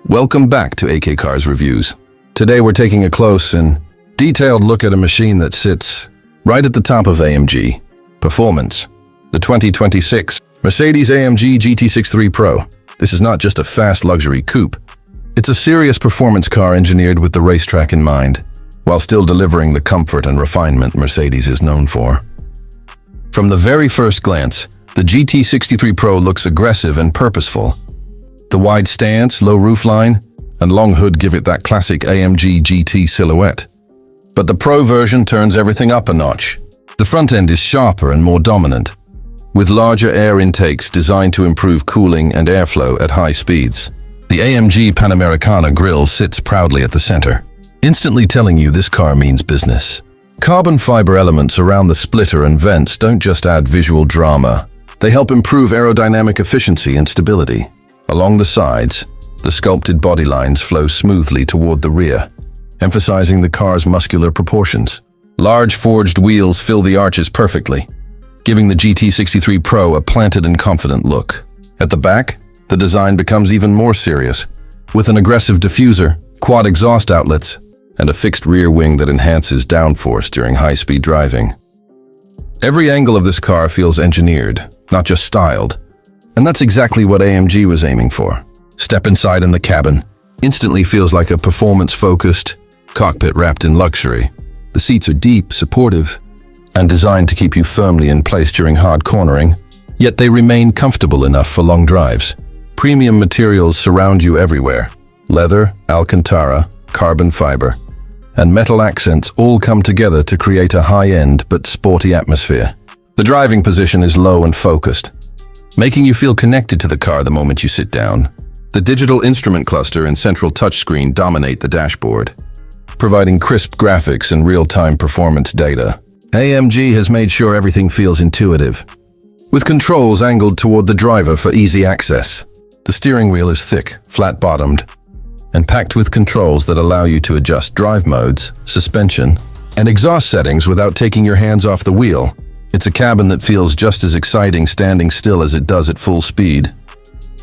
Welcome back to AK Cars Reviews. Today we're taking a close and detailed look at a machine that sits right at the top of AMG performance, the 2026 Mercedes-AMG GT63 Pro. This is not just a fast luxury coupe. It's a serious performance car engineered with the racetrack in mind, while still delivering the comfort and refinement Mercedes is known for. From the very first glance, the GT63 Pro looks aggressive and purposeful. The wide stance, low roofline, and long hood give it that classic AMG GT silhouette. But the Pro version turns everything up a notch. The front end is sharper and more dominant, with larger air intakes designed to improve cooling and airflow at high speeds. The AMG Panamericana grille sits proudly at the center, instantly telling you this car means business. Carbon fiber elements around the splitter and vents don't just add visual drama, they help improve aerodynamic efficiency and stability. Along the sides, the sculpted body lines flow smoothly toward the rear, emphasizing the car's muscular proportions. Large forged wheels fill the arches perfectly, giving the GT63 Pro a planted and confident look. At the back, the design becomes even more serious, with an aggressive diffuser, quad exhaust outlets, and a fixed rear wing that enhances downforce during high-speed driving. Every angle of this car feels engineered, not just styled. And that's exactly what AMG was aiming for. Step inside in the cabin, instantly feels like a performance-focused cockpit wrapped in luxury. The seats are deep, supportive, and designed to keep you firmly in place during hard cornering, yet they remain comfortable enough for long drives. Premium materials surround you everywhere. Leather, Alcantara, carbon fiber, and metal accents all come together to create a high-end but sporty atmosphere. The driving position is low and focused, making you feel connected to the car the moment you sit down. The digital instrument cluster and central touchscreen dominate the dashboard, providing crisp graphics and real-time performance data. AMG has made sure everything feels intuitive, with controls angled toward the driver for easy access. The steering wheel is thick, flat-bottomed, and packed with controls that allow you to adjust drive modes, suspension, and exhaust settings without taking your hands off the wheel. It's a cabin that feels just as exciting standing still as it does at full speed.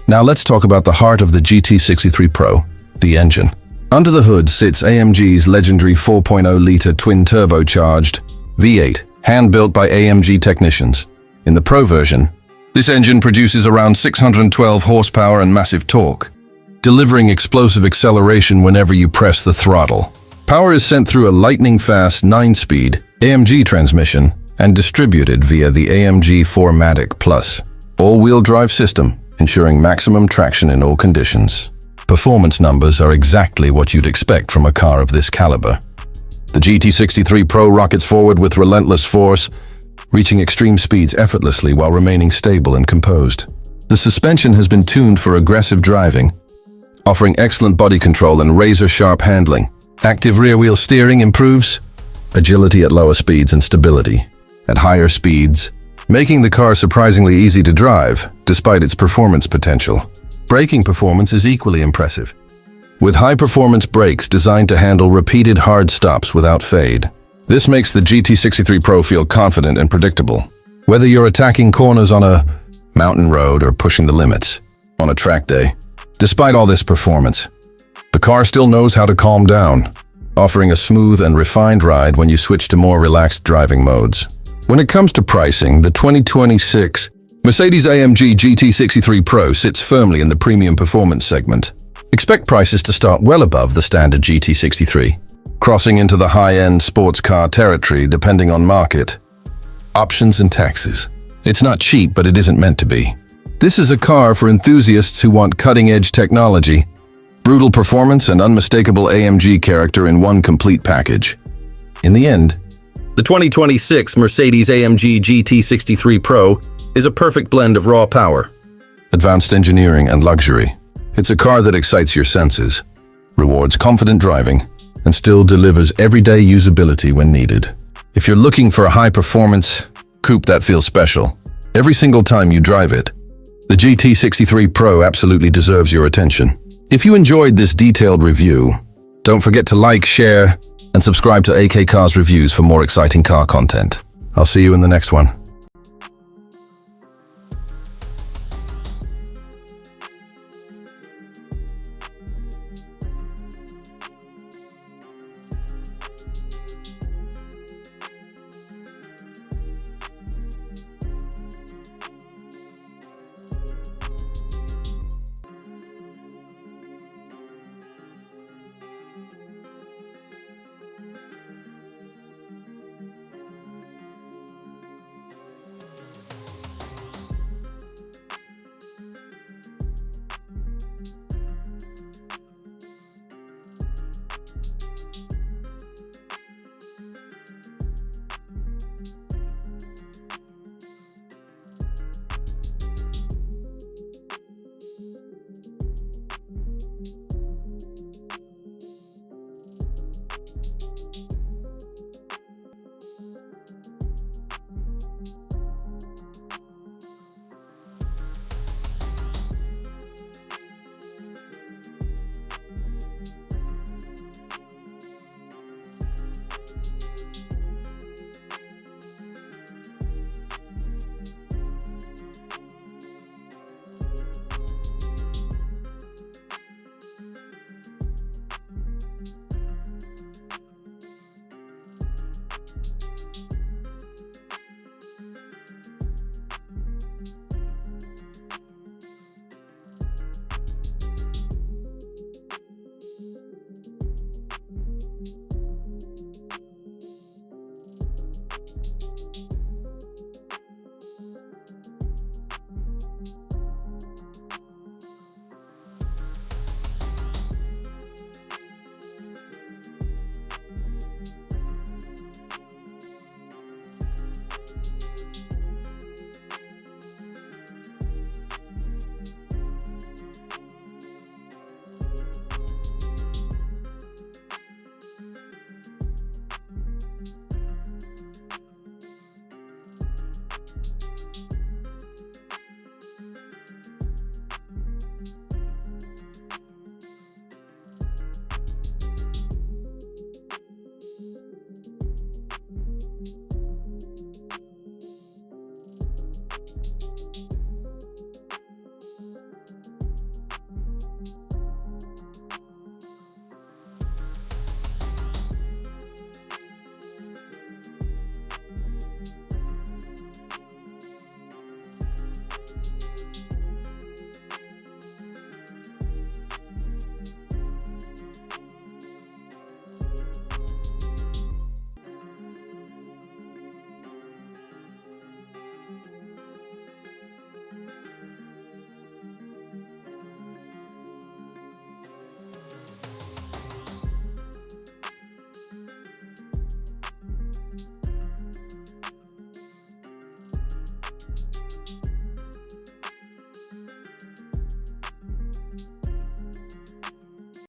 Now let's talk about the heart of the GT63 Pro, the engine. Under the hood sits AMG's legendary 4.0-liter twin-turbocharged V8, hand-built by AMG technicians. In the Pro version, this engine produces around 612 horsepower and massive torque, delivering explosive acceleration whenever you press the throttle. Power is sent through a lightning-fast 9-speed AMG transmission and distributed via the AMG 4MATIC Plus all-wheel drive system, ensuring maximum traction in all conditions. Performance numbers are exactly what you'd expect from a car of this caliber. The GT63 Pro rockets forward with relentless force, reaching extreme speeds effortlessly while remaining stable and composed. The suspension has been tuned for aggressive driving, offering excellent body control and razor-sharp handling. Active rear-wheel steering improves agility at lower speeds and stability at higher speeds, making the car surprisingly easy to drive, despite its performance potential. Braking performance is equally impressive, with high-performance brakes designed to handle repeated hard stops without fade. This makes the GT63 Pro feel confident and predictable. Whether you're attacking corners on a mountain road or pushing the limits on a track day, despite all this performance, the car still knows how to calm down, offering a smooth and refined ride when you switch to more relaxed driving modes. When it comes to pricing, the 2026 Mercedes-AMG GT63 Pro sits firmly in the premium performance segment. Expect prices to start well above the standard GT63, crossing into the high-end sports car territory depending on market, options, and taxes. It's not cheap, but it isn't meant to be. This is a car for enthusiasts who want cutting-edge technology, brutal performance, and unmistakable AMG character in one complete package. In the end, the 2026 Mercedes-AMG GT63 Pro is a perfect blend of raw power, advanced engineering, and luxury. It's a car that excites your senses, rewards confident driving, and still delivers everyday usability when needed. If you're looking for a high-performance coupe that feels special every single time you drive it, the GT63 Pro absolutely deserves your attention. If you enjoyed this detailed review, don't forget to like, share, and subscribe to AK Cars Reviews for more exciting car content. I'll see you in the next one.